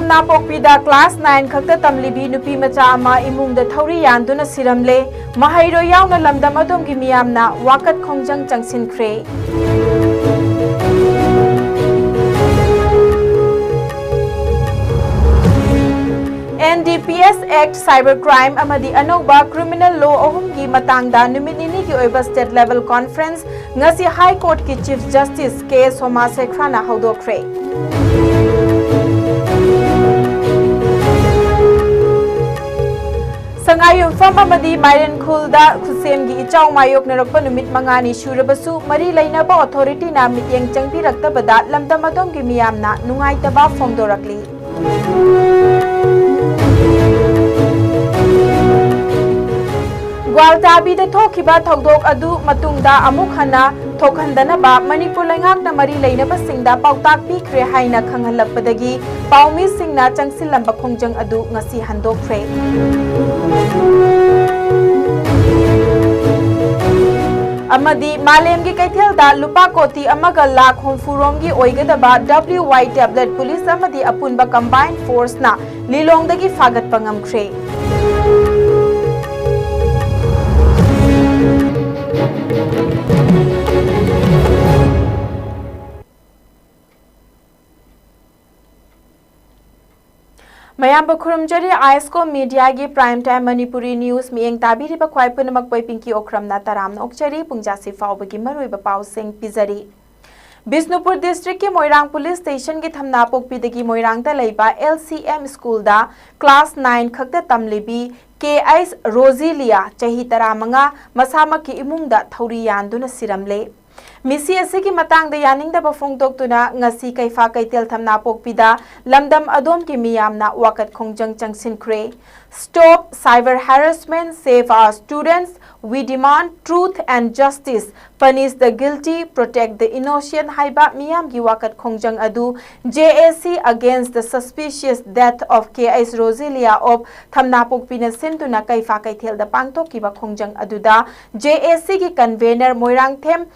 Thamnapokpida class 9 khakta tamlibi nupi macha ama imungda thauri yanduna siramle mahairo yauna lamdam adomgi miyamna wakat khongjang changsinkhre NDPS Act Cybercrime amadi anoba criminal law ohumgi matangda numit nini ki oiba state level conference ngasi High Court ki Chief Justice K. Soma Sekrana haudokre Sangayum fam amadi Mairen Khulda Khusemgi ichau mayok narakpa numit mangani shurabasu mari lainaba authority na mityeng changpiraktabada lamdam adomgi miyamna nungaitaba phongdorakli Gwaltabi da thokiba thogdok adu matungda amuk hana thokhandanaba Manipur laingakna mari lainaba singda pautak pikre haina khanghalakpadagi paumi singna changsilamba khongjang adu ngasi handokre Amadi Malemgi Kaithelda Lupa Koti Amaga Lakh Homfuromgi Oigadaba WY tablet police amadi apunba combined force na Lilongdagi fagat pangamkre Mayamba Kurumjari ISCOM media gi prime time Manipuri news mieng tabiri ba khwai punamak poi pinki okramna taramna okchari pungjasi faubagi maroi ba pau sing pizari Bisnupur district ki Moirang police station ki Thamnapokpi dagi Moirang ta leiba LCM school da class 9 khakta tamlibi KS Roselia chahi taramanga masama ki imungda thauri yanduna siramle Misi asigi matang da yaning da bafongtok tuna ngasi kaifa kaitel Thamnapokpida lamdam adom ki miyamna wakat khongjang changsinkhre Stop cyber harassment, save our students. We demand truth and justice. Punish the guilty, protect the innocent. Haiba miyam gi wakat khongjang adu JAC against the suspicious death of KS Roselia of Thamnapokpina sintuna kaifa kaitel da pangtok ki ba khongjang aduda JAC gi convener Moirang Them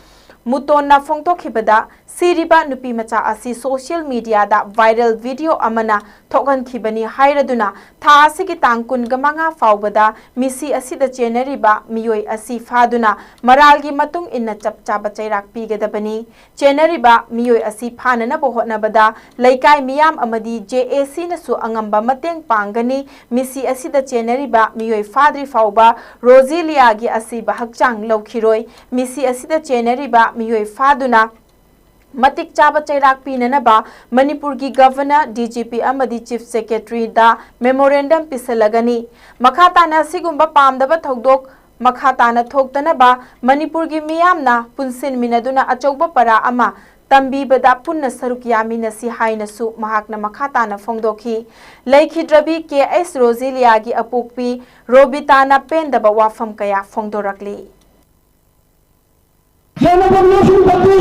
Mutonna Fongtokibada Siriba Nupi Macha Asi social media da viral video amana Tokan Kibani Hairaduna Tha Asigi Tangkun Gamanga Faubada Misi Asida Cheneriba Miyoi Asi Faduna Maralgi Matung Inna Chap Chaba Chairak Pigadabani Cheneriba Miyoi Asi Panana Bohotnabada Laikai Miyam Amadi JAC Nasu Angamba Mateng Pangani Misi Asida Cheneriba Miyoi Fadri Fauba Roselia Gi Asi Bahakchang Laukiroi Misi Asida Cheneriba Miyoi Faduna Matik Chaba Chairak Pinanaba Manipur ki Governor DGP amadi Chief Secretary da memorandum pisalagani Makhatana sigumba pamdaba thogdok Makhatana thoktanaba Manipur ki miyamna punsin minaduna achauba para ama Tambi bada punna saruk yamina si haina su mahakna Makhatana fongdoki Laikhidrabi KS Roselia gi apukpi Robitana pendaba wafam kaya fongdorakli Jangan berlangsung tapi,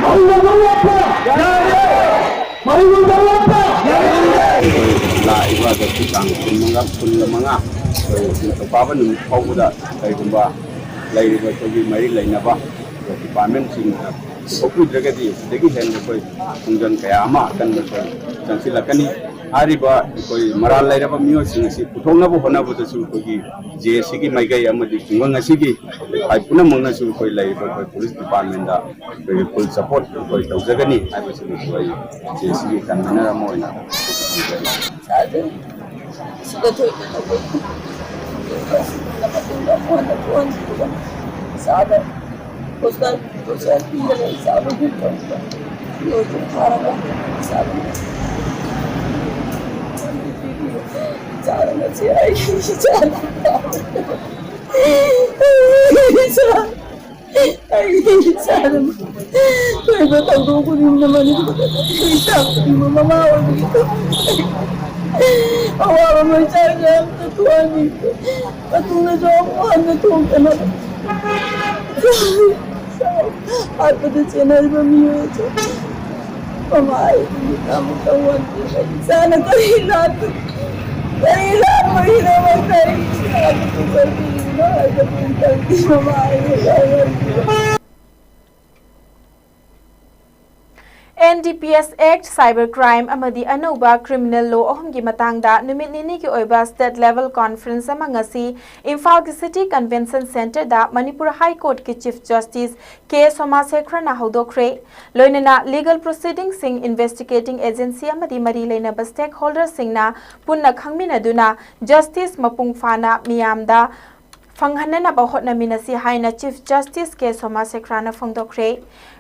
mari apa? Mari apa? Lah ibu ada tukang menganggap untuk apa nih kau muda dari kumba, dari bagi mari lain apa? Department sing fokus jaga di, jadi hendak koi tunggan kayak ama kan betul. Dan silakan ni hari ba koi maral lain apa mio sing si putong na bu hona bu tu su koi JAC ki mai gaya amadi tunggang ngasi ki, ay puna mengna su koi lain koi police department da koi full support koi tahu jaga ni, ay betul koi JAC ki kan mana ramai na. Sudah tu sahabat Ustaz tidak sahabat itu cara masih awal mencari Tuhan itu, patunglah jawab Tuhan apa tu channel bermio itu, pemai kamu kawan sana kehilangan macam aku tu pergi, ada pintar di pemai. NDPS Act Cyber Crime amadi anauba criminal law ohumgi matangda numit nini ki oiba state level conference ama ngasi Imphal ki City Convention Center da Manipur High Court ki Chief Justice K Somasekra na hodokre loinana legal proceedings sing investigating agency amadi mari leinaba stakeholders singna punna khangminaduna justice mapung fana miyamda Fanghanana bahotna minasi haina Chief Justice K Somasekra na phongdokre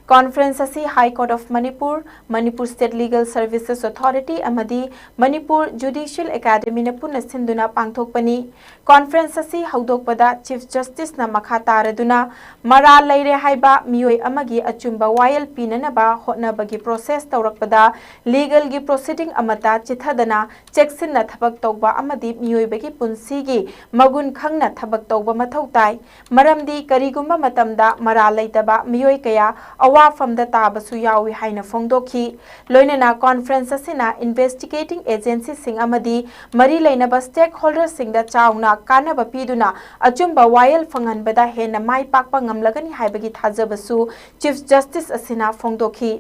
Conference asi High Court of Manipur, Manipur State Legal Services Authority amadi Manipur Judicial Academy na punna sinduna pangthokpani Conference asi haudokpada Chief Justice na makha taraduna mara leire haiba miyoi amagi achumba wayal pinanaba hotnabagi process tawrakpada legal gi proceeding amata chithadana checksin na thabak tawba amadi miyoi bagi punsigi magun khangna thabak tawba mathautai maramdi karigumba matamda mara leitaba miyoi kaya awafam da tabasu yawi haina phongdokhi loinana conference asina investigating agency sing amadi mari leinaba stakeholders sing da chauna kanaba piduna achumba wayal phanganbada hena mai pakpa ngamlagani haibagi thajabasu Chief Justice asina phongdokhi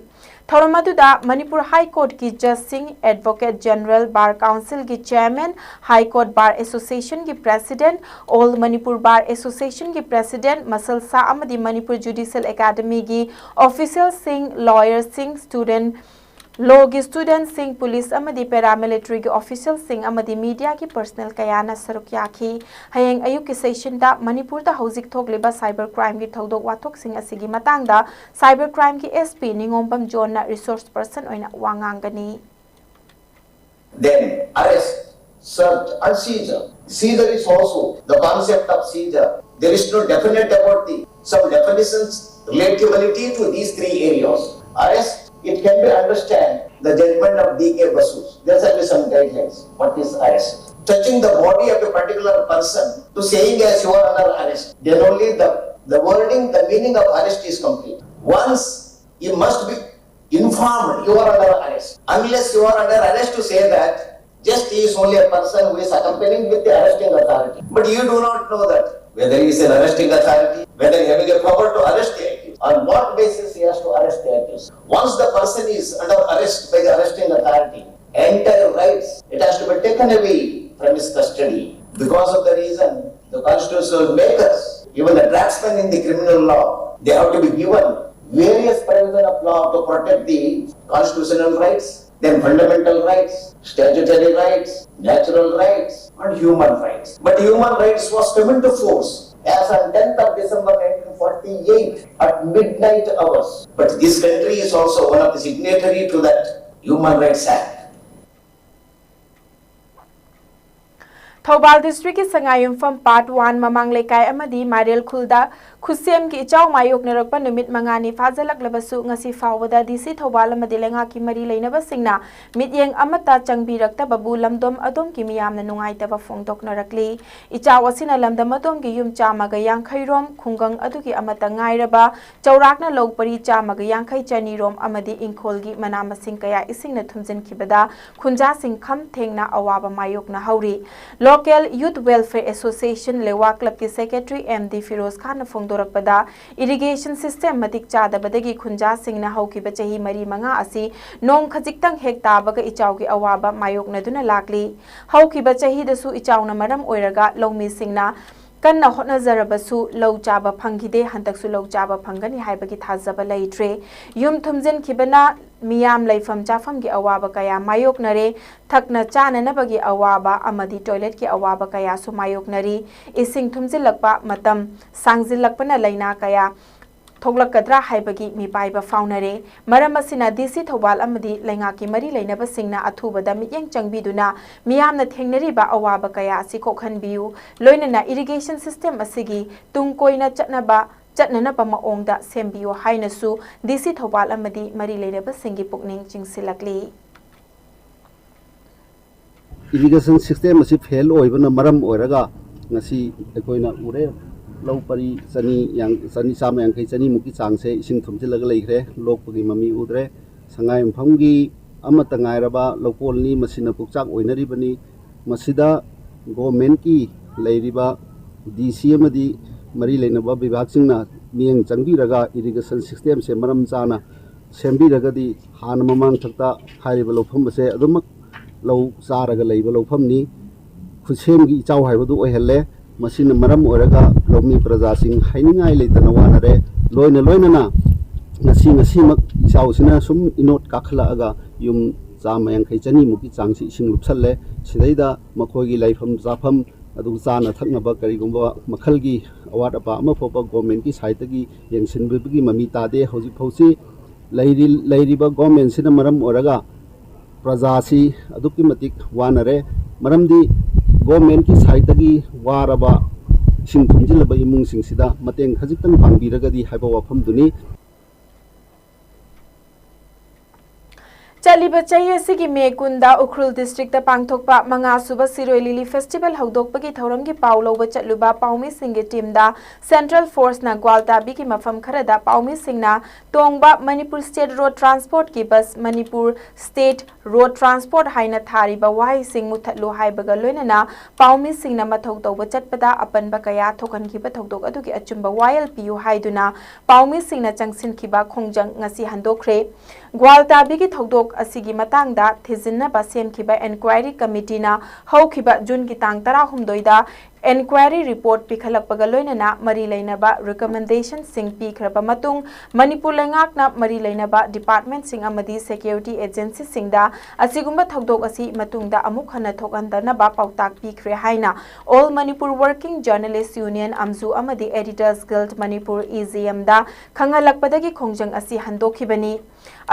Thoramaduda Manipur High Court ki Judge Singh Advocate General Bar Council ki Chairman High Court Bar Association ki President All Manipur Bar Association ki President Masal Sa amadi Manipur Judicial Academy ki Official Singh Lawyer Singh Student Law ki Student Singh Police amadi Paramilitary ki Official Singh amadi Media ki Personal kayana saruk yakhi hayeng ayuk ki session da Manipur da hauzik thokleba cyber crime ki thodok wathok sing asigi matang da cyber crime ki SP Ningombam John na resource person oina wangangani Then arrest, search and seizure. Seizure is also the concept of seizure. There is no definite about some definitions relatability to these three areas. Arrest, it can be understand the judgment of D.K. Basu. There shall be some guidelines. What is arrest? Touching the body of a particular person to saying as you are under arrest. Then only the wording, the meaning of arrest is complete. Once you must be informed you are under arrest. Unless you are under arrest to say that just he is only a person who is accompanying with the arresting authority. But you do not know that whether he is an arresting authority, whether he is having a power to arrest the accused, on what basis he has to arrest the accused. Once the person is under arrest by the arresting authority, entire rights, it has to be taken away from his custody. Because of the reason, the constitutional makers, even the draftsmen in the criminal law, they have to be given various provisions of law to protect the constitutional rights, then fundamental rights, statutory rights, natural rights, and human rights. But human rights was come into force as on 10th of December 1948 at midnight hours. But this country is also one of the signatory to that Human Rights Act. Thobal District ki Sangayumpham Part 1 Mamang Lekai amadi Maril Khulda Khusem ki Ichaw Mayok narakpa numit mangani fajalak labasu ngasi fawada DC Thobal amadi lenga ki mari leinaba singna mityeng amata changbirakta babu lamdom adom ki miyamna nungaitaba phongdok narakli Ichaw asina lamdam adom ki yum chamaga yangkhairom khungang adugi amata ngairaba chaurakna logpari chamaga yangkhai chanirom amadi ingkhol gi mana masing kaya isingna thumjin khibada khunja sing kham thengna awaba mayok na hauri Local Youth Welfare Association Lewa Club ki Secretary MD Firoz Khan na phongdorakpada irrigation system matik chadabadagi khunja singna haukiba chahi mari manga asi nong khajiktang hekta baga ichaw gi awaba mayokna duna lakli haukiba chahi dasu ichawna maram oiraga lawmi singna kanna hotna zarabasu low chaba phangide hantaksu low chaba phangani haibagi thajaba leitre yum thumjin khibana miyam leifam chafam gi awaba kaya mayok nare thakna chana nabagi awaba amadi toilet ki awaba kaya su mayok nari ising thumjilakpa matam sangjilakpana leina kaya thoglakadra haibagi mi paiba faunare maram asina DC Thobal amadi lenga ki mari leinaba singna athubada mityeng changbiduna miyamna thengnariba awaba kaya asi kokhanbiu loinana irrigation system asigi tungkoina chatnanaba maongda sembiu hainasu DC Thobal amadi mari leinaba singi pukning chingsilakli irrigation system asi fail oibana maram oiraga ngasi ekoina ure lau pari sani sama yang kai sani muki changse ising thumti laga leikre lokpagi mami udre sangai phamgi amata ngairaba lokol ni masina pukchak oinari bani masida government ki leiriba DC amadi mari leinaba bibhag singna mieng changbi raga irrigation system se maram chana सेम्बीरगदी हान ममांग थक्ता हारिबा लौफम बसे अदुमक लौ चारगा लैबा लौफमनी खुसेमगी इचाव हाइबदु ओइहल्ले मसिन मरम ओरगा लौमी प्रजासिंग हाइनिंगाइ लेतना वानरे लोइना लोइनना ngasi ngasi mak ichausina sum inot kakhlaaga yum chamayang khai chani muki changsi ising lupsalle sidaida makhogi laifam zafam adu chana thaknaba karigumba makhalgi award apa ama phopa government ki side gi yengsin bigi mami tade hoji phausi lairiba government sina maram oraga prajasi aduki matik wanare maramdi government ki side gi waraba sing thumjilaba imung sing sida mateng khajitang pangbiragadi haiba wafam duni चलिब चही की मे कुंदा Ukhrul district पांगथोकपा मंगा सुबह Sirohi lily festival हौदोकपगी थौरम की पाउ लौब चलुबा पाउमी सिंह की team दा central force ना ग्वालताबी की मफम खरदा पाउमी सिंह ना तोंगबा मणिपुर स्टेट रोड ट्रांसपोर्ट की बस मणिपुर स्टेट रोड ट्रांसपोर्ट हाइना थारिबा वाही सिंह मुथलो हाइबगा लोइनना पाउमी सिंह ना मथौ तौब चटपदा अपनबा कया थोकनखिबा थौदोक अदुगी अचुंबा वायल पियु हाइदुना पाउमी सिंह ना चंगसिनखिबा खोंजंग ngasi handokre ग्वालताबी की थौदोक असि मतंगदा थिजिन्नबा सेमखिबा एनक्वायरी कमिटी ना हौखिबा जून की तांग 13 एनक्वायरी रिपोर्ट पिखलकपगा लोइनना मरी लेनबा रिकमेंडेशन सिंग पिखरबा मतुंग मणिपुर लेंगाकना मरी लेनबा डिपार्टमेंट सिंग अमदी सिक्योरिटी एजेंसी सिंगदा असिगुंबा थौदोक असि मतुंगदा अमुक हना थोकंदनबा पाउताक पिखरे हाइना all Manipur working journalist union अमजू अमदी एडिटर्स गिल्ड मणिपुर ईजीएम दा खंगलकपदगी खोंजंग असि हंदोखिबनी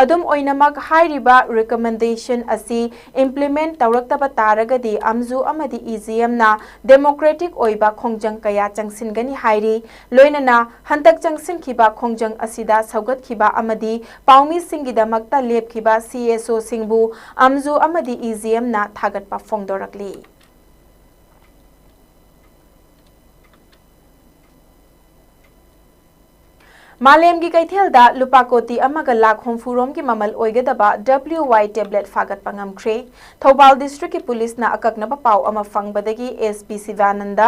अदुम ओइनमक हाइरिबा रिकमेंडेशन असि इंप्लीमेंट तौरक्तबा तारगदी अमजू अमदी ईजीएम ना डेमोक्रेटिक ओइबा खोंजंग कया चंगसिनगनी हाइरी लोइनना हंतक चंगसिनखिबा खोंजंग असिदा सौगतखिबा अमदी पाउमी सिंगिदमक्ता लेपखिबा सीएसओ सिंगबु अमजू अमदी ईजीएम ना थागतपा फोंदोरकली मालेम की कैथेलदा लुपा कोटी अमग लाख हुमफुरोम की ममल ओइगदबा WY टेबलेट फागत पंगमख्रे थौबाल डिस्ट्रिक्ट की पुलिस ना अककनबा पाव अमा फंगबदगी SP Shivananda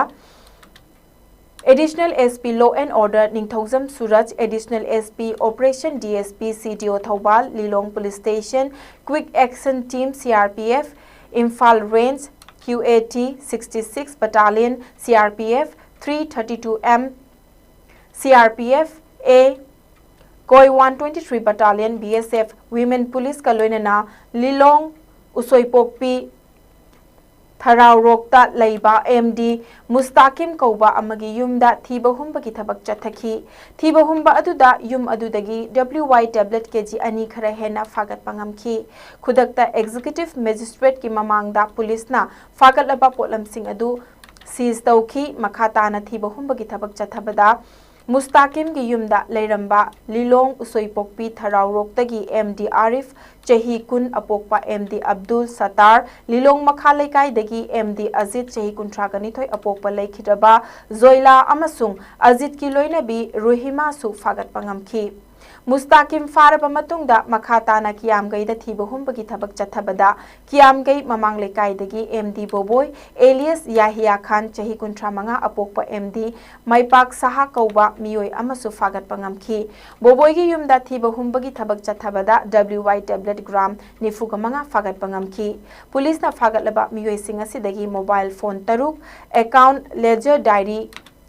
additional SP law and order Ningthoujam Suraj additional SP operation DSP CDO Thoubal Lilong police station quick action team CRPF Imphal range QAT 66 battalion CRPF 332M CRPF A Koi 123 Battalion BSF Women Police Kaloinana Lilong Usoipokpi Tharau Rokta Leiba MD Mustakim Kauba Amagi Yumda Thiba Humba ki thabak chathaki Thiba Humba aduda yum adudagi WY tablet kg ani khara hena fagat pangamki Khudakta Executive Magistrate ki mamangda police na fagat laba polam sing adu seize tauki makhata na thiba humba ki thabak chathabada मुस्ताकिम की युमदा लेरंबा Lilong उसोईपोकपी थराव रोक्तगी MD Arif चही कुन अपोकपा MD Abdul Sattar Lilong मखा लेकाइदगी MD Ajit चही कुंट्रागनिथोय अपोकपा लेखिरबा जोइला अमसुंग अजित की लोइनबी रुहिमा सु फागत पंगमखी मुस्ताकिम फारब मतुंगदा मखाताना कियामगैदा थीब हुंबगी थबक चथबदा कियामगै ममांग लेकाइदगी MD बोबोय एलियस याहिया खान चही 35 अपोकपा MD माइपाक साहा कौबा मियोय अमसु फागत पंगमखी बोबोयगी युमदा थीब हुंबगी थबक चथबदा WY टेबलेट ग्राम 95 फागत पंगमखी पुलिस ना फागतलबा मियोय सिंग असिदगी mobile phone 3 account ledger diary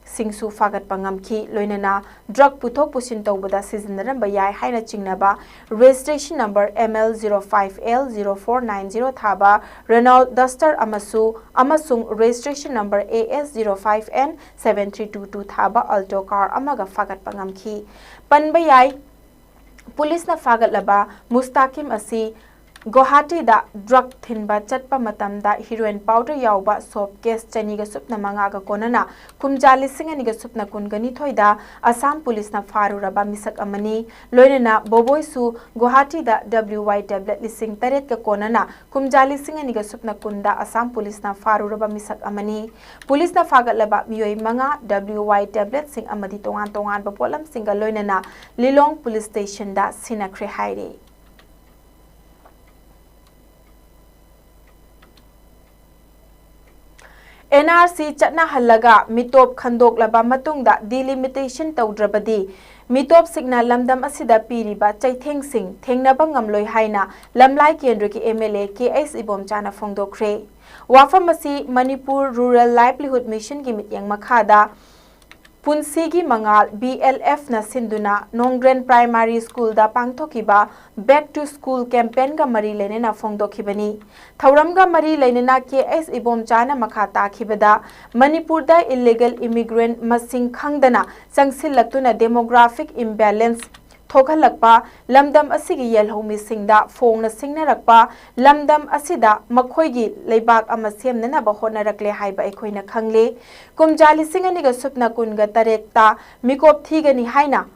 सिंगसु फागत पंगमखी लोइनना ड्रग पुथोक पुसिन तौबदा सिजनरंबा याय हाइना चिंगनबा रजिस्ट्रेशन नंबर ML05L0490 थाबा रेनॉल्ड डस्टर अमसुंग रजिस्ट्रेशन नंबर AS05N7322 थाबा अल्टो कार अमगा फागत पंगमखी पनबा याय पुलिस ना फागतलबा मुस्ताकिम असि गुवाहाटी दा ड्रग थिनबा चटपा मतमदा हीरोइन पाउडर यावबा सोप केस चनीगा सुपना मंगागा कोनना कुमजा लिसिंगनिगा सुपना कुनगनी थोइदा असम पुलिस ना फारुरबा मिसक अमनी लोइनना बोबोयसु गुवाहाटी दा WY टेबलेट लिसिंग तरेत का कोनना कुमजा लिसिंगनिगा सुपना कुंदा असम पुलिस ना फारुरबा मिसक अमनी पुलिस ना फागतलबा मियोय मंगा WY टेबलेट सिंग अमदी तोंगान तोंगान बपोलम सिंगा लोइनना लिलोंग पुलिस स्टेशन दा सिनाख्रे हाइरे NRC चटना हल्लगा मिटोप खंदोक लबा मतुंगदा डिलिमिटेशन तौद्रबदी मितोप सिग्ना लमदम असिदा पीरिबा चैथेंग सिंह थेंगनाबा ngamloi haina lamlai kendra ki MLA KS Ibomchana phongdokre wafam asi Manipur Rural Livelihood Mission ki mityang makhada Punsigi Mangal BLF na sinduna Nongren Primary School da pangthokiba Back to School campaign ga mari lenena phongdokhibani Thauram ga mari lenena KS Ibomchana makha takhibada Manipur da illegal immigrant masing khangdana sangsillaktuna demographic imbalance Thokalakpa lamdam asigi yelhomi singda phongna singnarakpa lamdam asida makhoigi leibak ama semnana ba honarakle haiba ekhoina khangle kumjali singani ga supna kunga tarekta mikop thigani haina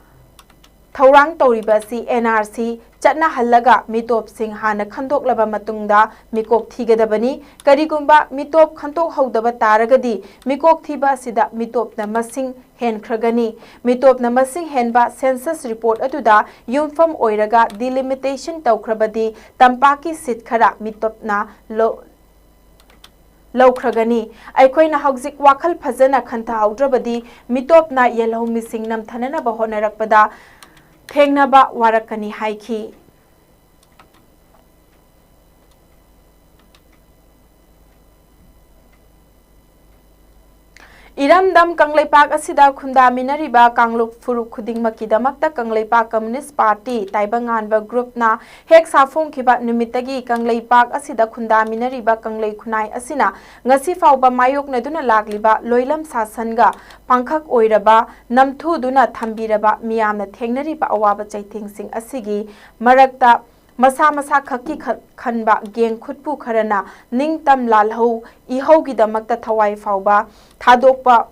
Thaurang Toriba si NRC Chatna Halaga Mitop Singh Hana Khandok Laba Matungda Mikok Thigadabani Karigumba Mitop Khandok Hodaba Taragadi Mikok Thiba Sida Mitop na Masing Hen Kragani Mitop na Masing Henba Census Report Atuda Yumfam Oiraga Delimitation Taukrabadi Tampaki Sit Khara Mitop na Laukragani Aikoina Hauzik Wakal Phazana Khanta Audrabadi Mitop na Yellow Missing Nam Thanana Bahonarakpada Thengnaba warakani haiki Iramdam Kangleipak asida khunda minariba Kangluk Furuk Khudingmaki damakta Kangleipak Communist Party Taibanganba group na hek safong khiba numitagi Kangleipak asida khunda minariba Kanglei khunai asina ngasi fauba mayok naduna lagliba loilam sasanga pangkhak oiraba namthu duna thambiraba miyamna thengnariba awaba chaithing sing asigi marakta Masa masa khaki khanba geng khutpu kharana ningtam lalho ihogi damakta thawai fauba thadokpa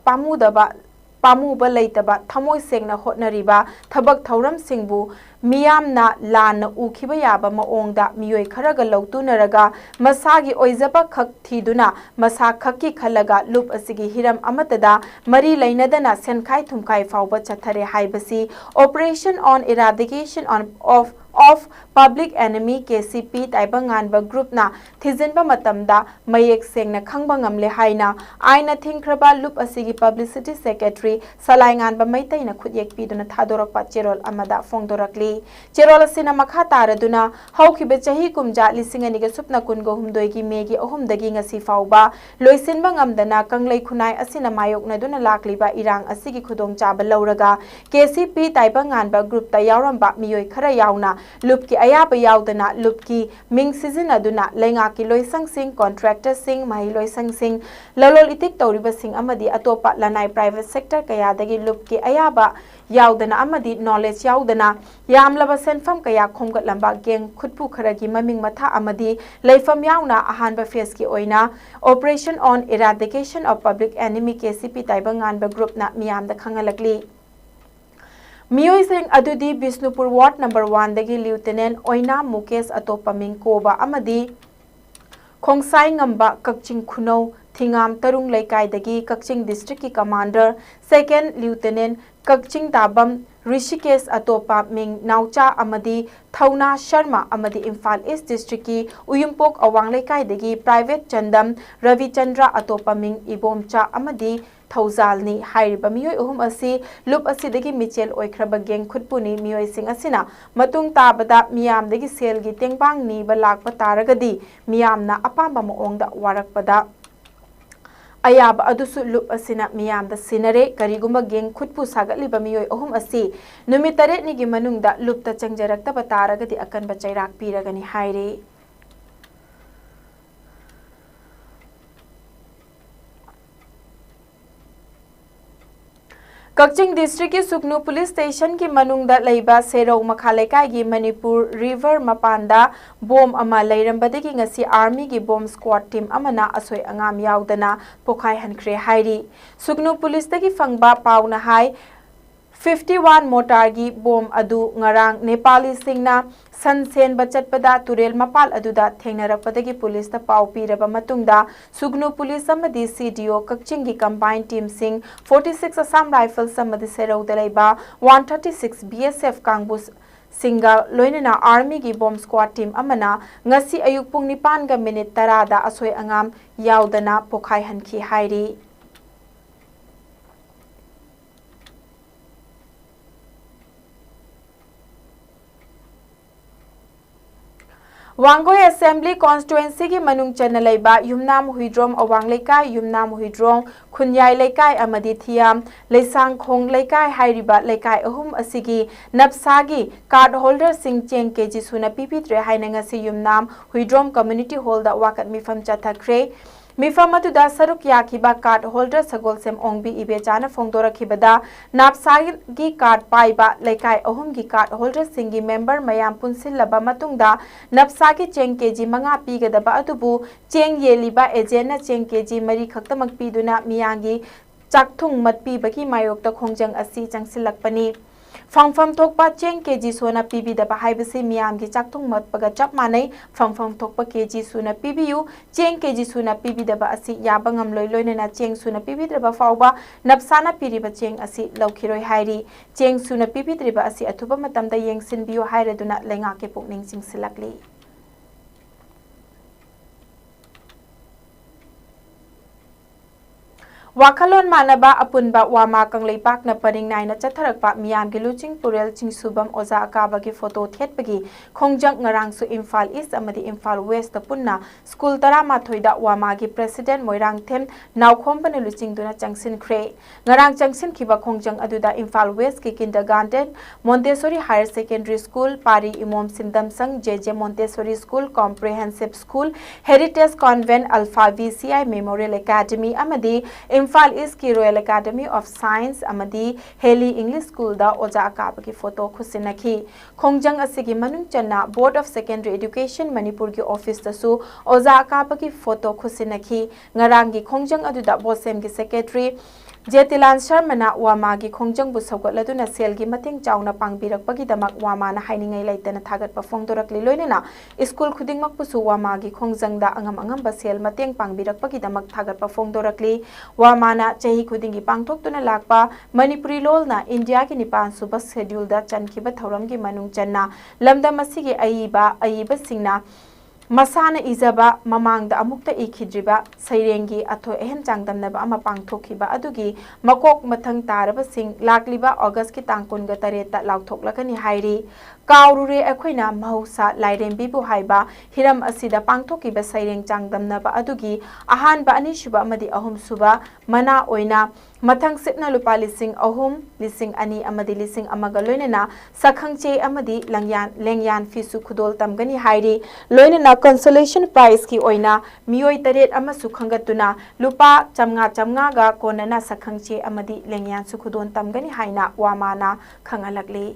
pamuba leitaba thamoi sengna hotnariba thabak thauram singbu miyamna lana ukhiba yaba maongda miyoi kharaga lautunaraga masagi oizaba khak thiduna masa khaki khalaga lup asigi hiram amatada mari leinadana senkhai thumkai fauba chathare haibasi operation on eradication of public enemy KCP Taibanganba group na thizinba matamda mayek sengna khangba ngamle haina aina thingkraba lup asigi publicity secretary salainganba maitaina khudyek piduna thadorakpa cherol amada phongdorakli cherol asina makha taraduna haukibe chahi kumja lisingani ga supna kungo humdoi gi megi ahumdagi ngasi fauba loisinba ngamdana kanglei khunai asina mayokna duna lakliba irang asigi khudong chaba lauraga KCP Taibanganba group ta yauramba miyoi khara yauna lupki ayaba yaudana lupki ming season aduna lenga ki loisang sing contractor sing mai loisang sing lalol itik tawriba sing amadi atopa lanai private sector kaya dagi lupki ayaba yaudana amadi knowledge yaudana yamlaba senfam kaya khomgat lamba geng khutpu kharagi maming matha amadi leifam yauna ahanba phase ki oina operation on eradication of public enemy KCP Taibanganba group na miyam da khangalakli Miyoi Singh Adudi Bisnupur Ward number 1 dagi Lieutenant Oina Mukesh Atopaming Koba Amadi Khongsai Ngamba Kakching Khunou Thingam Tarung Laikai dagi Kakching District ki Commander Second Lieutenant Kakching Tabam Rishikesh Atopa Ming Naucha Amadi Thauna Sharma Amadi Imphal East District ki Uyumpok Awang Laikai dagi Private Chandam Ravi Chandra Atopa Ming Ibomcha Amadi Thauzalni hairiba miyoi uhum asi lup asidagi michel oikraba geng khutpuni miyoi sing asina matung tabada miyam dagi sel gi tengbang ni ba lakpa taragadi miyamna apamba maongda warakpada ayaba adusu lup asina miyamda sinare karigumba geng khutpu sagatliba miyoi uhum asi numitare ni gi manungda lupta changjarakta ba taragadi akan ba chairak piragani haire Kakching District ki Suknu Police Station ki manungda leiba Serau Makhalaikai gi Manipur River Mapanda bom ama leirambadagi ngasi army gi bomb squad team amana asoi angam yaudana pokhai hankre hairi Suknu Police dagi fangba pauna hai 51 motargi bom adu ngarang Nepali singna sansen bachatpada turel mapal aduda thengnarakpadagi police ta pau piraba matungda Sugnu police amadi CDO Kakching gi combined team sing 46 Assam rifles amadi serau dalaiba 136 BSF kangbus singa loinana army gi bomb squad team amana ngasi ayuk pung 9 ga minute 10 da asoi angam yaudana pokhai hanki hairi Wangoi Assembly Constituency ki manung chana laiba Yumnam Huidrom Awang Laikai Yumnam Huidrom Khunyai Laikai amadi Thiam Leisang Khong Laikai Hairiba Laikai ahum asigi Napsagi card holder sing cheng keji suna pipitre hainangasi Yumnam Huidrom Community Hall da wakat mifam chathakre Mifam atuda saruk yakiba card holder sagol sem ongbi ibe chana fongdora khibada napsagi card paiba laikai ahum gi card holder singi member mayam punsil laba matungda napsagi cheng keji manga pigadaba atubu cheng yeliba agent cheng keji mari khaktamak piduna miyangi chakthung matpi baki mayokta khongjang asi changsilakpani Fangfam Tokpa Cheng KG Sona PB the Bahibasi Miam gi Chaktung Mat Paga Chap Mane, Fangfam Tokpa KG Suna PBU, Cheng KG Suna PB the Basi Yabangam Loilona Cheng Suna PB the Bafauba, Napsana Piriba Cheng Asi Laukiroi Hairi, Cheng Suna PB the Basi Atuba Matam the Yang Sin Bio Haire do not Lengake Pukning Sing Silakli. Wakalon manaba apunba wama kang leipak na paring nai na chatharakpa miyam gi luching purel chingsubam oza akaba gi photo thetpagi khongjang ngarang su Imphal East amadi Imphal West ta punna school tarama thoida wama gi president moirang them naukhom ban luching duna changsin khre ngarang changsin khiba khongjang aduda Imphal West ki kindergarten Montessori Higher Secondary School Pari Imom Sindam Sang JJ Montessori School Comprehensive School Heritage Convent Alpha VCI Memorial Academy amadi Imphal East ki Royal Academy of Science amadi Haley English School da oja akaba ki photo khusinaki khongjang asigi manung channa Board of Secondary Education Manipur ki office ta su oja akaba ki photo khusinaki ngarang gi khongjang aduda bosem gi secretary Jetilan Sharmana wama gi khongjang bu sawgatladuna sel gi mating chauna pangbirakpagi damak wama na hainingai laitana thagat pa phongdorakli loinena school khudingmak pusu wama gi khongjang da angam ba sel mating pangbirakpagi damak thagat pa phongdorakli wama na chahi khudingi pangthoktuna lakpa Manipuri lol na India ki nipan suba schedule da chankhiba thoram gi manung channa lamdam asigi aiba singna Masana izaba mamangda amukta ikhidriba sairengi atho ehem changdamnaba ama pangthokhiba adugi makok mathang taraba sing lakliba August ki tangkun ga tareta lauthoklakani hairi kaurure akhoina mahausa lairembi bu haiba hiram asida pangthokiba saireng changdamnaba adugi ahanba anishuba amadi ahum suba mana oina mathang sitna lupa lising ahum lising ani amadi lising amaga loinena sakhangche amadi lengyan fisu khudol tamgani hairi loinena consolation prize ki oina mioi taret amasu khangatuna lupa chamnga ga konana sakhangche amadi lengyan su khudon tamgani haina wamana khangalakli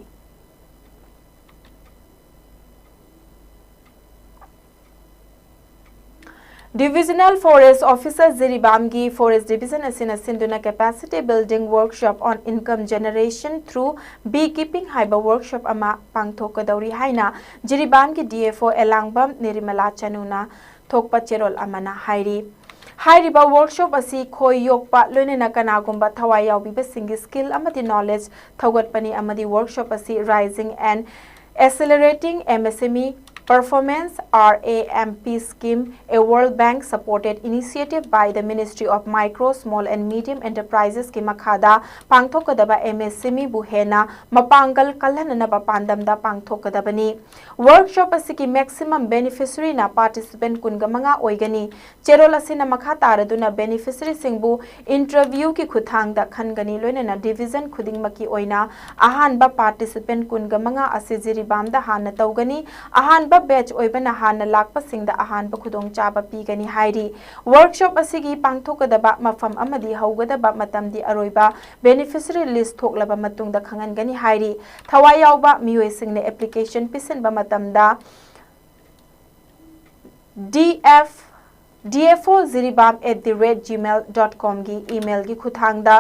Divisional Forest Officer Ziribamgi Forest Division asina sinduna capacity building workshop on income generation through beekeeping haiba workshop ama pangthokadauri haina Ziribamgi DFO Elangbam Nirimala Chanuna thokpa cherol amana hairi Hairiba workshop asi khoi yokpa loinena kanagumba thawai yaubiba singi skill amadi knowledge thogatpani amadi workshop asi rising and accelerating MSME Performance RAMP scheme, a World Bank supported initiative by the Ministry of Micro, Small and Medium Enterprises ki makhada pangthokadaba MSME buhena mapangal kalhananaba pandamda pangthokadabani workshop asiki maximum beneficiary na participant kungamanga oigani cherol asina makha taraduna beneficiary singbu interview ki khuthangda khangani loinena division khudingmaki oina ahanba participant kungamanga asijiri bamda hana tawgani ahanba batch oibana hana lakpa singda ahanba khudong chaba pigani hairi workshop asigi pangthokadaba mafam amadi haugadaba matamdi aroiba beneficiary list thoklaba matungda khangangani hairi thawai yauba mioi singne application pisenba matamda dfo@gmail.com gi email gi khuthangda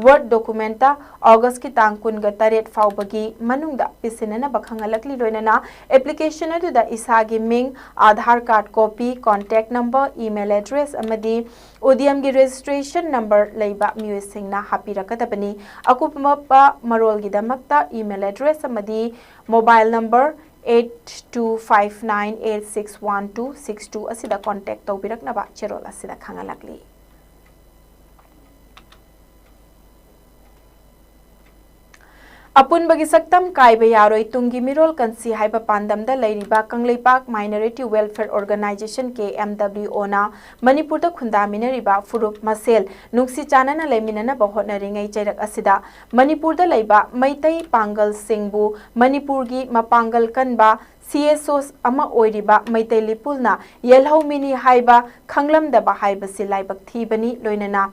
word documenta August ki tangkun ga taret faubagi manungda pisinana bakhangalakli loinana application adu da isagi ming Aadhaar card copy contact number email address amadi ODM gi registration number leiba miusingna hapirakadabani akupma marol gi damakta email address amadi mobile number 8259861262 asida contact tawbiraknaba cherol asida khangalakli अपुनबगी सक्तम कायबे यारोय Tungi मिरोल Kansi हाइबा पांदमदा लैरिबा Kangleipak minority welfare organisation के MWO ना मणिपुर दा खुंदामिनरिबा फुरुप मसेल नुंगसी चानना लेमिनना बहोटनरिंगै चैरक असिदा मणिपुर दा लैबा मैतै पांगल सिंगबु मणिपुर गी मपांगल कनबा CSOs ama oiriba maitai lipulna yelhaumini haiba khanglamdaba haibasi laibak thibani loinana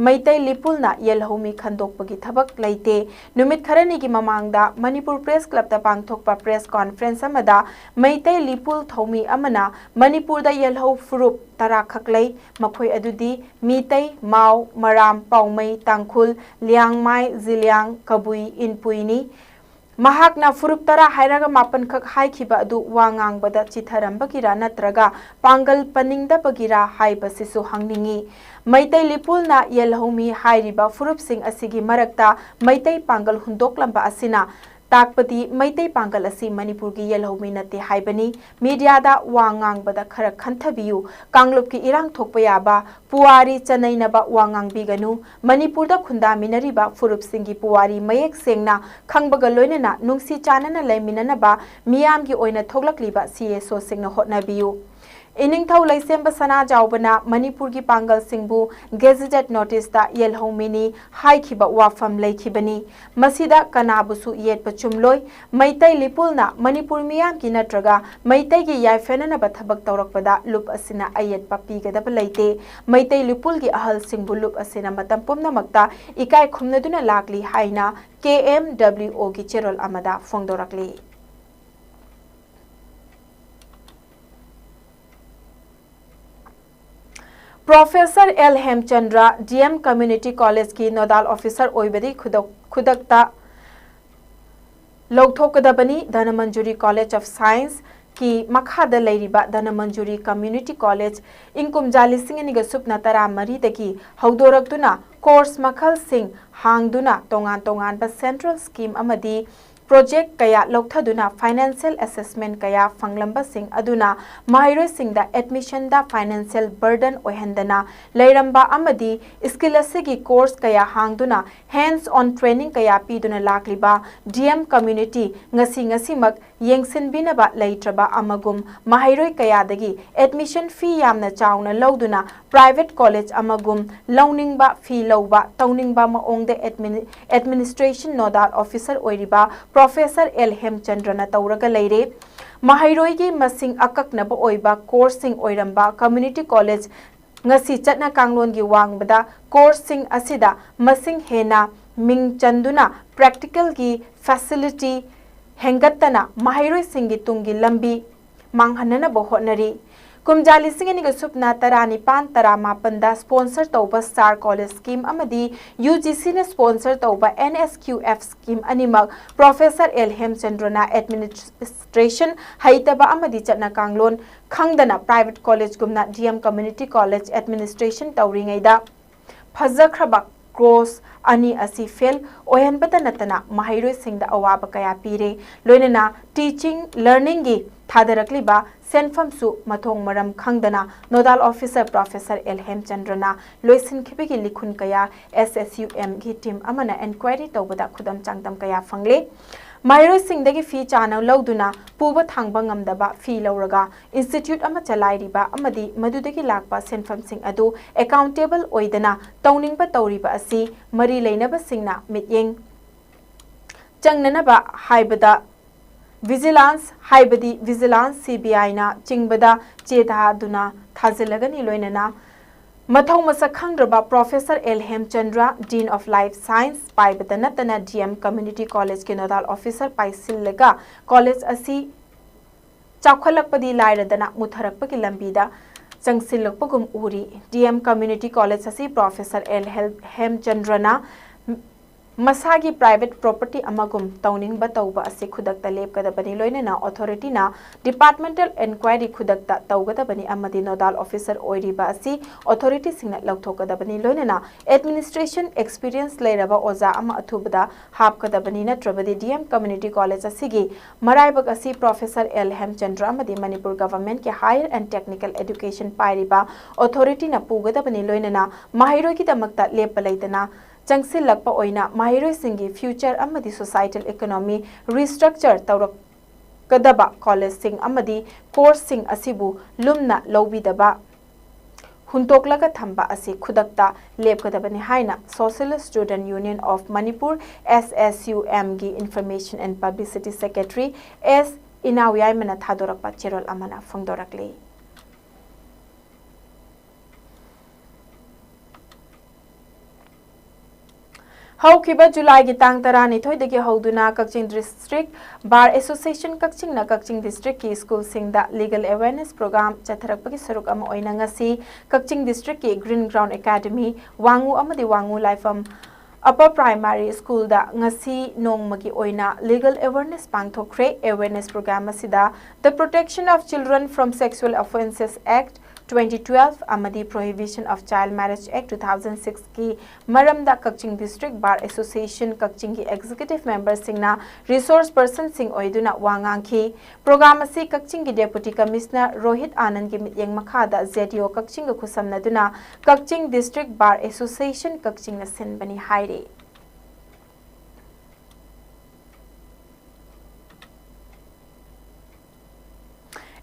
maitai lipulna yelhaumi khandokpagi thabak leite numit kharani gi mamangda Manipur Press Club ta pangthokpa press conference amada maitai lipul thomi amana Manipur da yelhau furup tara khaklei makhoi adudi mitai mau maram paumai tangkhul liangmai ziliang kabui inpuini महाकना फुरुप तरा हायरागा मापन खक हाइखिबा अदु वांगांग बदा चिथरंबगिरा नत्रगा पांगल पनिंगदा बगिरा हाइबसिसु हंगनिंगी मैतै लिपुलना येलहौमी हाइरिबा फुरुप सिंग असिगी मरक्ता मैतै पांगल हुंदोकलंबा असिना ताकपति मैतै पांगल असि मणिपुर की येलहौमी नते हाइबनी मीडियादा वांगांग बदा खर खंथबियु कांगलुप की इरांग थोकप याबा पुवारी चनैनबा वांगांग बिगनु मणिपुर दा खुंदामिनरिबा फुरुप सिंगी पुवारी मयेक सेंगना खंगबगा लोइनना नुंगसी चानना लैमिननबा मियामगी ओइना थोगलकलिबा CSO सिंगना होटनाबियु इनिंगथौ लैसेंब सना जावबना मणिपुर की पांगल सिंगबु गेजेटेड नोटिस दा येलहौमिनी हाइखिबा वाफम लैखिबनी मसिदा कनाबुसु येटप चुमलोय मैतै लिपुलना मणिपुर मियाम की नत्रगा मैतै की याइफेनना बथबक तौरकपदा लुप असिना अयेट पपीगदब लैते मैतै लिपुल की अहल सिंगबु लुप असिना मतम पुमनमक्ता इकाय खुमनदुना लाकली हाइना KMWO की चेरोल अमदा फोंगदोरकली professor L Hemchandra DM community college की नोडल ऑफिसर ओइबदी खुदकता लौथोकदबनी धनमंजुरी कॉलेज ऑफ साइंस की मखादा लैरिबा धनमंजुरी कम्युनिटी कॉलेज इंकुमजाली सिंगनिग सुपना तरा मरीदगी हौदोरक्तुना कोर्स मखल सिंग हांगदुना तोंगान तोंगान बा सेंट्रल स्कीम अमदी प्रोजेक्ट कया लौथदुना फाइनेंशियल असेसमेंट कया फंगलंबा सिंग अदुना माहिरोय सिंगदा एडमिशन दा फाइनेंशियल बर्डन ओहंदना लैरंबा अमदी स्किल असिगी कोर्स कया हांगदुना हैंड्स ऑन ट्रेनिंग कया पीदुना लाकलिबा DM community ngasi yengsinbinaba leitraba amagum mahiroy kayadagi admission fee yamna chauna lawduna private college amagum lawningba fee lawba tawningba maongde administration nodal officer oiriba professor L Hemchandrana tawraga leire mahiroy gi masing akaknaba oiba coursing oiramba community college ngasi chatna kanglon gi wangbada coursing asida masing hena ming chanduna practical gi facility हेंगत्तना माहिरोय सिंगी तुंगी लंबी मांगहनना बहोटनरी कुमजाली सिंगनिग सुपना तरानी पान तरा मापंदा स्पॉन्सर तौबा स्टार कॉलेज स्कीम अमदी UGC ने स्पॉन्सर तौबा NSQF स्कीम अनिमक प्रोफेसर L हेमचंद्रना एडमिनिस्ट्रेशन हाइतबा अमदी चटना कांगलोन खंगदना प्राइवेट कॉलेज गुमना DM कम्युनिटी कॉलेज एडमिनिस्ट्रेशन तौरिंगैदा फजखरबा क्रॉस अनि असी फेल ओहनबता नतना माहिरोय सिंगदा अवाब कया पीरे लोइनना टीचिंग लर्निंग गी थादरकलिबा सेनफमसु मथोंग मरम खंगदना नोडल ऑफिसर प्रोफेसर L हेमचंद्रना लोइसिन खिबिगी लिखुन कया SSUM गी टीम अमना इंक्वायरी तौबदा खुदम चांगदम कया फंगले माहिरोय सिंगदगी फी चाना लौदुना पुबा थांगबा ngamdaba फी लौरगा इंस्टीट्यूट अमा चलाइरिबा अमदी मदुदगी लाकपा सेनफम सिंग अदु अकाउंटेबल ओइदना तौनिंगबा तौरिबा असि मरी लेनबा सिंगना मित्येंग चंगननबा हाइबदा विजिलेंस हाइबदी विजिलेंस CBI ना चिंगबदा चेदा दुना थाजिलगनी लोइनना मथौ मसक खंगरबा professor L Hemchandra dean of life science पाइबदा नतना DM कम्युनिटी कॉलेज के नोडल ऑफिसर पाइसिलगा कॉलेज असि चाखलकपदी लाइरदना मुथरकपगी लंबीदा चंगसिलकपगुम उरी DM कम्युनिटी कॉलेज असि प्रोफेसर L हेमचंद्रना मसागी प्राइवेट प्रॉपर्टी अमगुम तौनिंग बतौबा असि खुदकता लेपकदबनी लोइनना अथॉरिटी ना डिपार्टमेंटल इंक्वायरी खुदकता तौगदबनी अमदी नोडल ऑफिसर ओइरिबा असि अथॉरिटी सिंगना लौथोकदबनी लोइनना एडमिनिस्ट्रेशन एक्सपीरियंस लेरबा ओजा अमा अथुबदा हापकदबनी नत्रबदी DM कम्युनिटी कॉलेज असिगी मराइबक असि प्रोफेसर L हेमचंद्र अमदी मणिपुर गवर्नमेंट के हायर एंड टेक्निकल एजुकेशन पाइरिबा अथॉरिटी ना पुगदबनी लोइनना माहिरोगी दमकता लेपलैतना changsilakpa oina mahiroi singi future amadi societal economy restructure tawrak kadaba college sing amadi course sing asibu lumna lobidaba huntoklaga thamba asi khudakta lepkadabani haina Socialist Student Union of Manipur SSUM gi Information and Publicity Secretary S Inawiyai mana thadorakpa cherol amana phongdorakle Haukiba July gi tang tarani thoidagi hauduna Kaching District Bar Association Kaching na Kaching District ki school singda legal awareness program chatharakpagi saruk ama oina ngasi Kaching District ki Green Ground Academy Wangu amadi Wangu Laifam Upper Primary School da ngasi nongmagi oina legal awareness pangthokre awareness program asida the Protection of Children from Sexual Offences Act 2012 amadi Prohibition of Child Marriage Act 2006 ki maramda Kaching District Bar Association Kaching ki executive members singna resource person sing oiduna wangang ki program asi Kaching ki Deputy Commissioner Rohit Anand ki mityeng makhada ZDO Kaching ko kusamnaduna Kaching District Bar Association Kaching na sinbani haire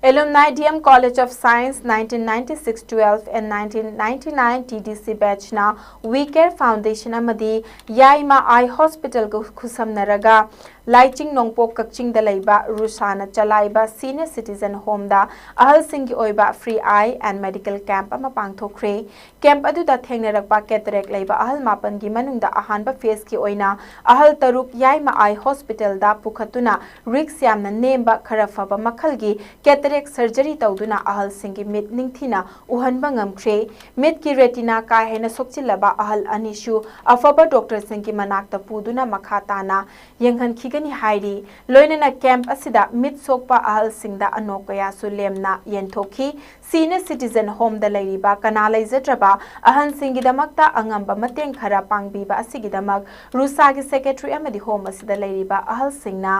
Alumni DM College of Science 1996-12 and 1999 TDC batch na WeCare Foundation amadi Yaima Eye Hospital ko khusamnaraga Laiching Nongpok Kaching Dalaiba Rusana Chalaiba Senior Citizen Home da ahal singi oiba free eye and medical camp ama pangthokre camp adu da thengnarakpa cataract laiba ahal mapan gi manungda ahanba phase ki oina ahal taruk Yaima Eye Hospital da pukhatuna risk yamna nemba khara faba makhal gi cataract surgery tawduna ahal singi mit ningthina uhanba ngamkhre mit ki retina ka hena sokchilaba ahal anishu afaba doctor singi manakta puduna makhatana yenghan gani hairi loinana camp asida mit sokpa ahal singda anokaya sulemna yenthoki senior citizen home da lairiba kanalai jatraba ahan singi damakta angamba mateng khara pangbiba asigidamak rusa gi secretary amadi home asida lairiba ahal singna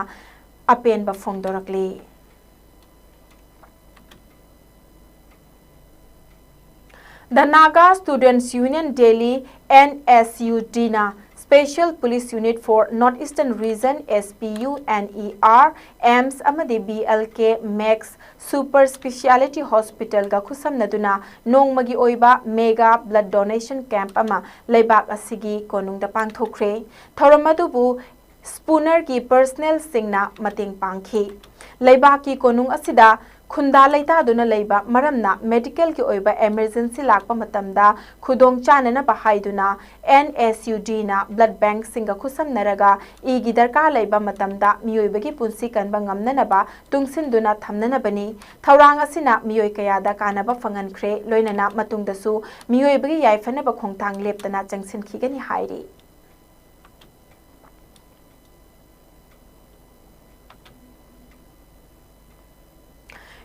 apenba phongdorakle The Naga Students Union Delhi NSUD na Special Police Unit for Northeastern Region SPU NER AMS amadi BLK Max Super Speciality Hospital ga khusamnaduna nongmagi oiba mega blood donation camp ama leibak asigi konungda pangthokre thoramadubu Spooner ki personnel singna mating pangkhi leibak ki konung asida khunda leita duna leiba maramna medical ki oiba emergency lakpa matamda khudong chanana bahaiduna NSUD na blood bank singa khusam naraga igi darka leiba matamda miyoiba gi punsi kanba ngamnana ba tungsinduna thamnana bani thawrang asina miyoi kayada kanaba fangan khre loinana matungda su miyoiba gi yaifana ba khongthang leptana changsin khigani hairi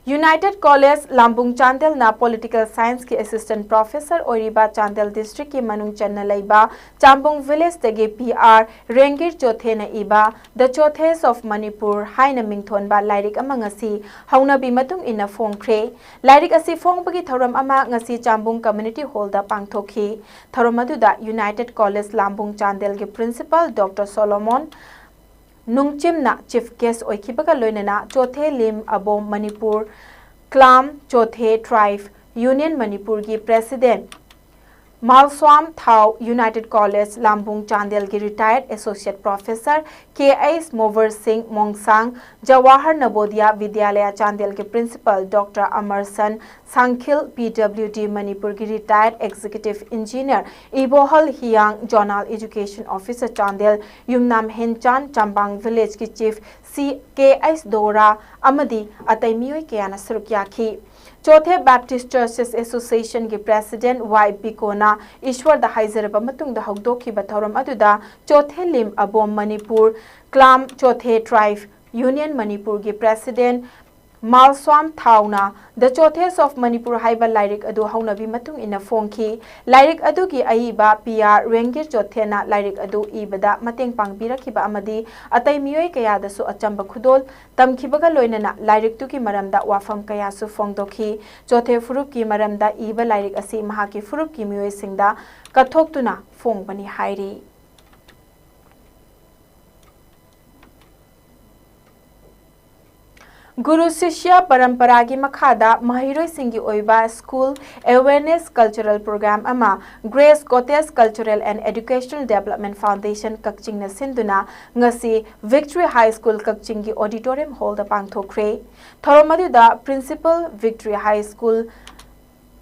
United College Lambung Chandel na Political Science ki Assistant Professor Oriba Chandel District ki Manung Channa Laiba Chambung Village tege PR Rengir Chothe na iba The Chothes of Manipur haina mingthon ba lairik ama ngasi hauna bi matung ina phongkre lairik asi phongbagi thoram ama ngasi Chambung Community Hall da pangthokhi thoram aduda United College Lambung Chandel ki Principal Dr. Solomon Nungchim na chief guest oikibaga loinana Chothe Lim Abo Manipur Klam Chothe Tribe Union Manipur ki President Malswam Thau United College Lambung Chandel ki retired associate professor K.S. Mover Singh Mongsang Jawahar Navodaya Vidyalaya Chandel ki principal Dr. Amarsan Sankhil PWD Manipur ki retired executive engineer Ibohal Hiang Zonal Education Officer Chandel Yumnam Henchan Chambang Village ki chief C.K.S. Dora Amadi Atai Miyoi Kayana Surukyaki Chothe Baptist Churches Association ki President Y. Bikona Ishwar da Haizaraba Matung da Hogdoki Batauram Aduda Chothe Lim Abom Manipur Klam Chothe Tribe Union Manipur ki President Malswam Thauna The Chothes of Manipur Haiba Lairik Adu Haunabi Matung ina Fongki Lairik Adu ki Aiba PR Rengir Chothena Lairik Adu Ibada Mateng Pangbirakiba Amadi Atai Miyoi Kayada Su Achamba Khudol Tamkibaga Loinana Lairik Tuki Maramda Wafam Kaya Su Fongdoki Chothe Furup ki Maramda Iba Lairik Asi Mahaki Furup ki Miyoi Singda Kathoktuna Fongbani Hairi Guru Shishya Parampara gi makhada mahiroi singi oiba school awareness cultural program ama Grace Goddess Cultural and Educational Development Foundation Kakching na sinduna ngasi Victory High School Kakching gi auditorium hall da pangthokre thoromadu da principal Victory High School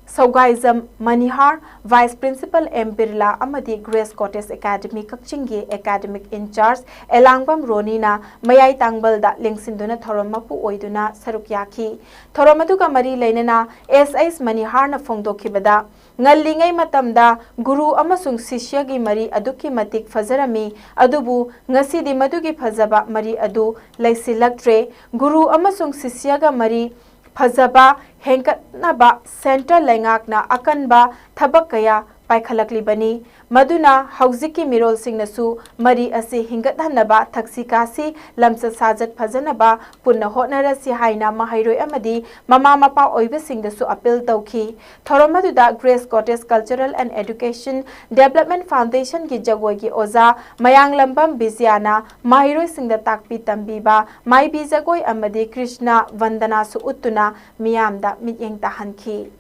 Saugaizam Manihar, Vice Principal M. Birla Amadi Grace Goddess Academy Kakchingi Academic In Charge Elangbam Ronina Mayai Tangbal da Lingsinduna Thoromapu Oiduna Sarukyaki Thoromaduka Mari Lenena S.S. Manihar na Fongdokibada Ngalingay matamda Guru amasung Sishya gi Mari aduki matik fazarami adubu ngasi di madugi fazaba Mari adu Laisilaktre Guru amasung Sishya ga Mari Fazaba Henkatnaba Center Lengakna Akanba Tabakaya Paikhalakli Maduna Hauziki Mirol Singnasu Mari Asi Hingathanaba Taksikasi Lamsa Sajat Pazanaba Punna Hotnarasi Haina Mahairoi Amadi Mama Mapa Oiba Singdasu Appeal Tauki Thoromaduda Grace Goddess Cultural and Education Development Foundation Gi Jagoi Gi Oza Mayang Lambam Biziana Mahairoi Singda Takpi Tambiba Mai Bizagoi Amadi Krishna Vandana Su Uttuna Miyamda Mityeng Tahanki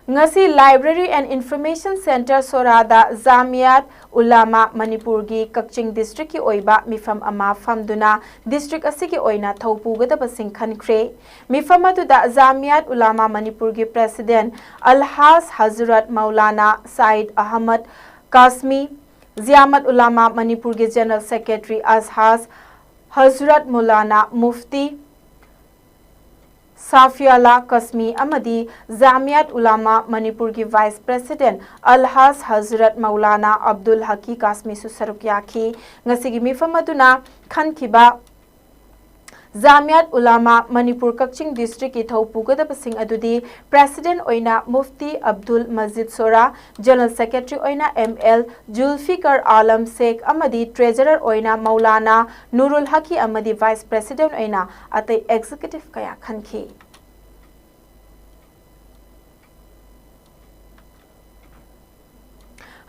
Ngasi Library and Information Center Sorada Zamiat Ulama Manipur gi Kakching District ki oiba mifam ama famduna district asigi oina thaupugadaba singkhankre mifam aduda Zamiat Ulama Manipur gi President Alhas Hazrat Maulana Said Ahmad Kasmi Ziamat Ulama Manipur gi General Secretary Azhas Hazrat Maulana Mufti Safiala Kasmi Amadi Zamiat Ulama Manipur ki Vice President Alhas Hazrat Maulana Abdul Haki Kasmi Susarukyaki ngasigi mifamaduna khankiba Zamiat Ulama Manipur Kakching District ki thaupugadaba sing adudi President oina Mufti Abdul Majid Sora General Secretary oina ML Julfikar Alam Sheikh Amadi Treasurer oina Maulana Nurul Haki Amadi Vice President oina atai Executive kaya khanki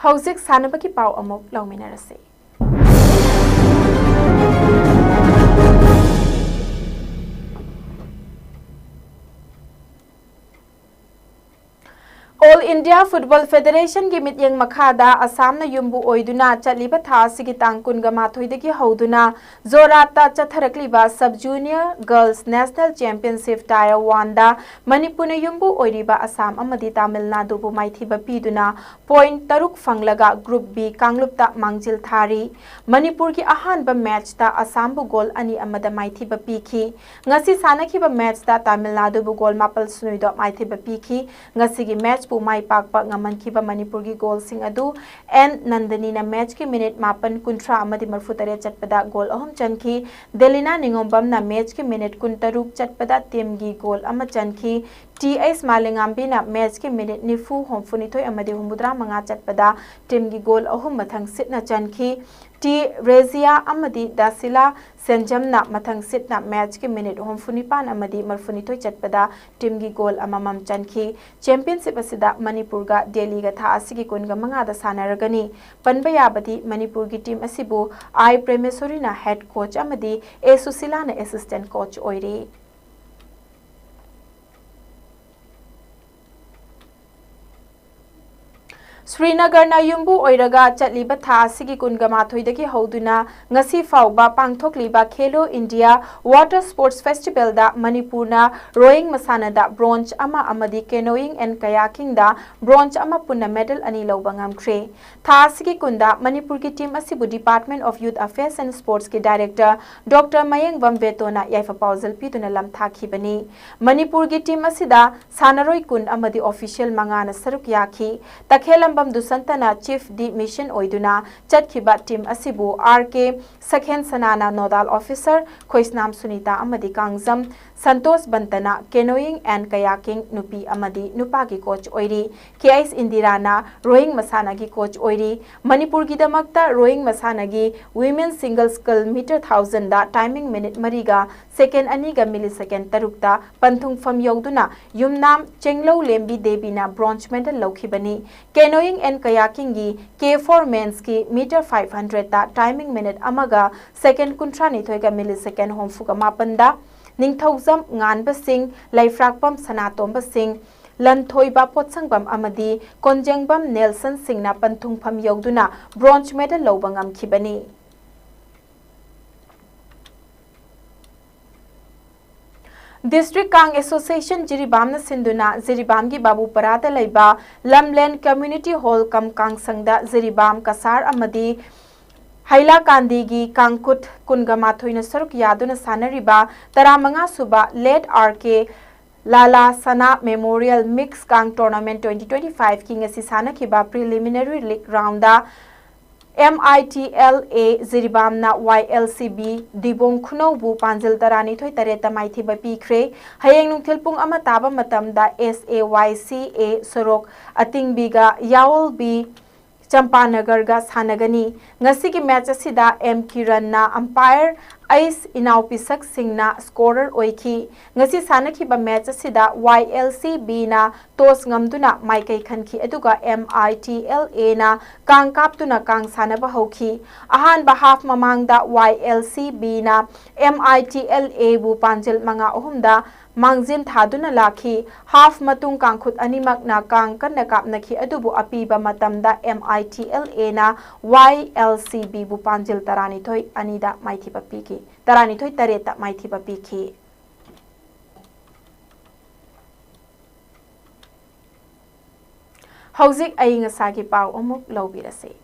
Hauzik sanabaki pau amok lauminarase All India Football Federation gi mityeng makhada Assam na yumbu oiduna chaliba tha sigi tangkun ga mathoidagi hoduna Zorata chatharakliba Sub Junior Girls National Championship Tier 1 da Manipur na yumbu oiriba Assam amadi Tamil Nadu bu maithiba piduna point taruk fanglaga Group B kanglupta mangjil thari Manipur ki ahanba match ta Assam bu goal ani amada maithiba piki ngasi sanakhiba match ta Tamil Nadu bu goal mapal sunuido maithiba piki ngasi gi match Mai Pakpa ngaman kiba Manipur gi goal sing adu and Nandani na match ki minute mapan kuntra amadi marfutare chatpada goal ahom chanki Delina Ningombam na match ki minute kuntaruk chatpada team gi goal ama chanki TS Malingambi na match ki minute nifu homfunitoi amadi humudra manga chatpada team gi goal ahom mathang sit na chanki T Rezia amadi Dasila Senjam na mathang sit na match ki minute homfunipan amadi marfunitoi chatpada team gi goal amamam chanki championship asida Manipur ga Delhi ga tha asigi kunga manga da sanaragani panba yabadi Manipur gi team asibu I Premesori na head coach amadi A Susila na assistant coach oiri Srinagar na yumbu oiraga chatliba tha asigi kunga mathoidagi hoduna ngasi fauba pangthokliba Khelo India Water Sports Festival da Manipur na rowing masana da bronze ama amadi canoeing and kayaking da bronze ama punna medal ani lawba ngamkre tha asigi kunda Manipur ki team asibu Department of Youth Affairs and Sports ki director Dr. Mayeng Vambeto na yaifa pauzal piduna lam thakibani Manipur ki team asida sanaroi kun amadi official mangana saruk yaki takhelam Bam Dusantana Chief D Mission Oiduna Chatkhiba Team Asibu RK Sakhen Sanana Nodal Officer Khoisnam Sunita Amadi Kangzam Santos Bantana canoeing and kayaking nupi amadi nupagi coach oiri KS Indirana rowing masanagi coach oiri Manipur gi damakta rowing masanagi women single scull meter 1000 da timing minute mariga second aniga millisecond tarukta panthung fam yogduna yumnam chenglo lembi debina bronze medal laukhibani canoeing and kayaking gi K4 men's ki meter 500 da timing minute amaga second kuntrani thoiga millisecond homfuga mapanda Ningthauzam nganba sing laifrakpam sanatomba sing Lanthoiba Potsangbam Amadi Konjengbam Nelson Singna Panthungpham Yogduna bronze medal lobangam khibani District Kang Association Jiribam na Sinduna Jiribam gi Babu Parada Laiba Lamlen Community Hall kam Kang Sangda Jiribam Kasar Amadi Haila Kandigi Kangkut Kungamathoi na saruk yaduna sanariba Taramanga Suba Led RK Lala Sana Memorial Mix Kang Tournament 2025 King Asisana Kiba Preliminary League Rounda MITLA Ziribamna YLCB Dibong Kunobu Panjil Tarani Thoi Tareta Maithiba Pikre Hayeng Nungthilpung ama taba matamda SAYCA Sorok Atingbiga Yaul B Champanagar ga sanagani ngasi ki match asida M Kiran na umpire Ice Inaupisak Singna scorer oiki ngasi sanaki ba match asida YLCB na tos ngamduna maikai khanki aduga MITLA na kang kaptuna kang sanaba hoki ahan ba half mamangda YLCB na MITLA bu panjil manga ohumda Mangjin thaduna lakhi half matung kangkhut animak na kang kan nakap nakhi adubu apiba matamda MITLA na YLCB bu panjil tarani thoi anida maithi papiki tarani thoi tareta maithi papiki Hauzik ayinga sagi pau umuk lobirase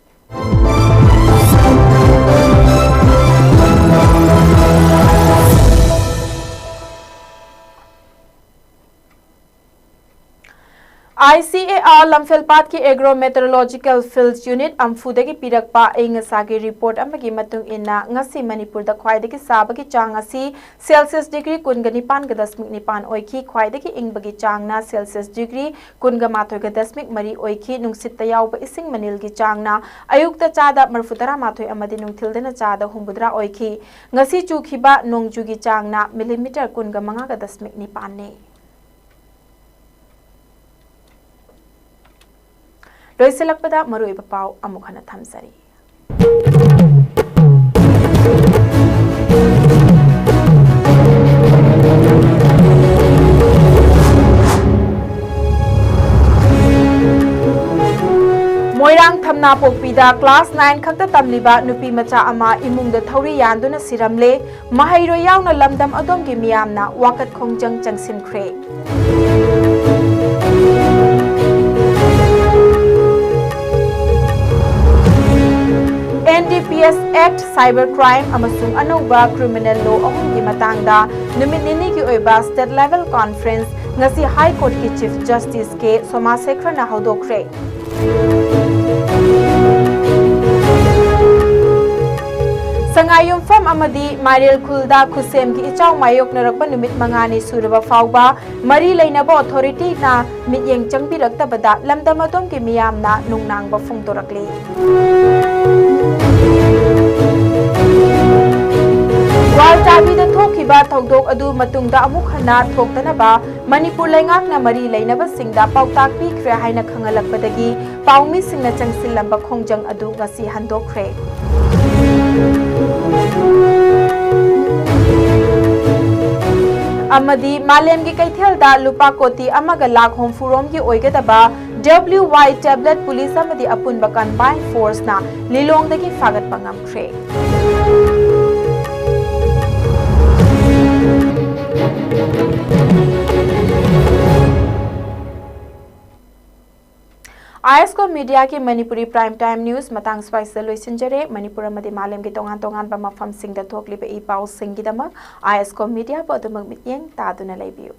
ICAR Lamfelpat ki Agrometeorological Fields Unit Amfudagi Pirakpa Ingasagi report amagi matung inna ngasi Manipur da khwaidagi sabagi chang asi Celsius degree kungani pan ga dasmik nipan oiki khwaidagi ingbagi chang na Celsius degree kunga mathoy ga dasmik mari oiki nungsit tayaw ba ising manil gi chang na ayukta chada marfutara mathoy amadi nungthildena chada humbudra oiki ngasi chukhiba nongjugi chang na millimeter kunga manga ga dasmik nipan ne Loiselakpada maruiba pau amukhana thamsari Moirang thamna pokpida class 9 khakta tamliba nupi macha ama imungda thauri yanduna siramle mahairo yauna lamdam adomgi miyamna wakat khongjang changsinkhre NDPS Act Cybercrime amasung anouba criminal law ahumgi matangda numit nini ki oiba state level conference ngasi High Court ki Chief Justice ke Somasekra na hodokre Sangayum from Amadi Maril Kulda Kusem ki ichaw mayok narakpa numit mangani suraba fauba mari lainaba authority na mityeng changpirakta bada lamdamadom ki miyam na nungnang ba phungtorakli Waltabi da thokiba thogdok adu matungda amuk hana thoktanaba Manipur laingak na mari lainaba singda pautak pikre haina khangalakpadagi paumi singna changsilamba khongjang adu ngasi handokre Amadi Malemgi Kaithelda Lupa Koti Amaga Lak Home Furom ki Oigadaba WY Tablet Police Amadi Apunba Combined Force na Lilongdagi Fagat Pangam Kre ISCOM Media ki Manipuri Prime Time News matang spice loisinjare Manipur amadi malem ki tongan tongan ba mafam singda thokli be ipau singidama ISCOM Media bodumag mityeng taduna leibiu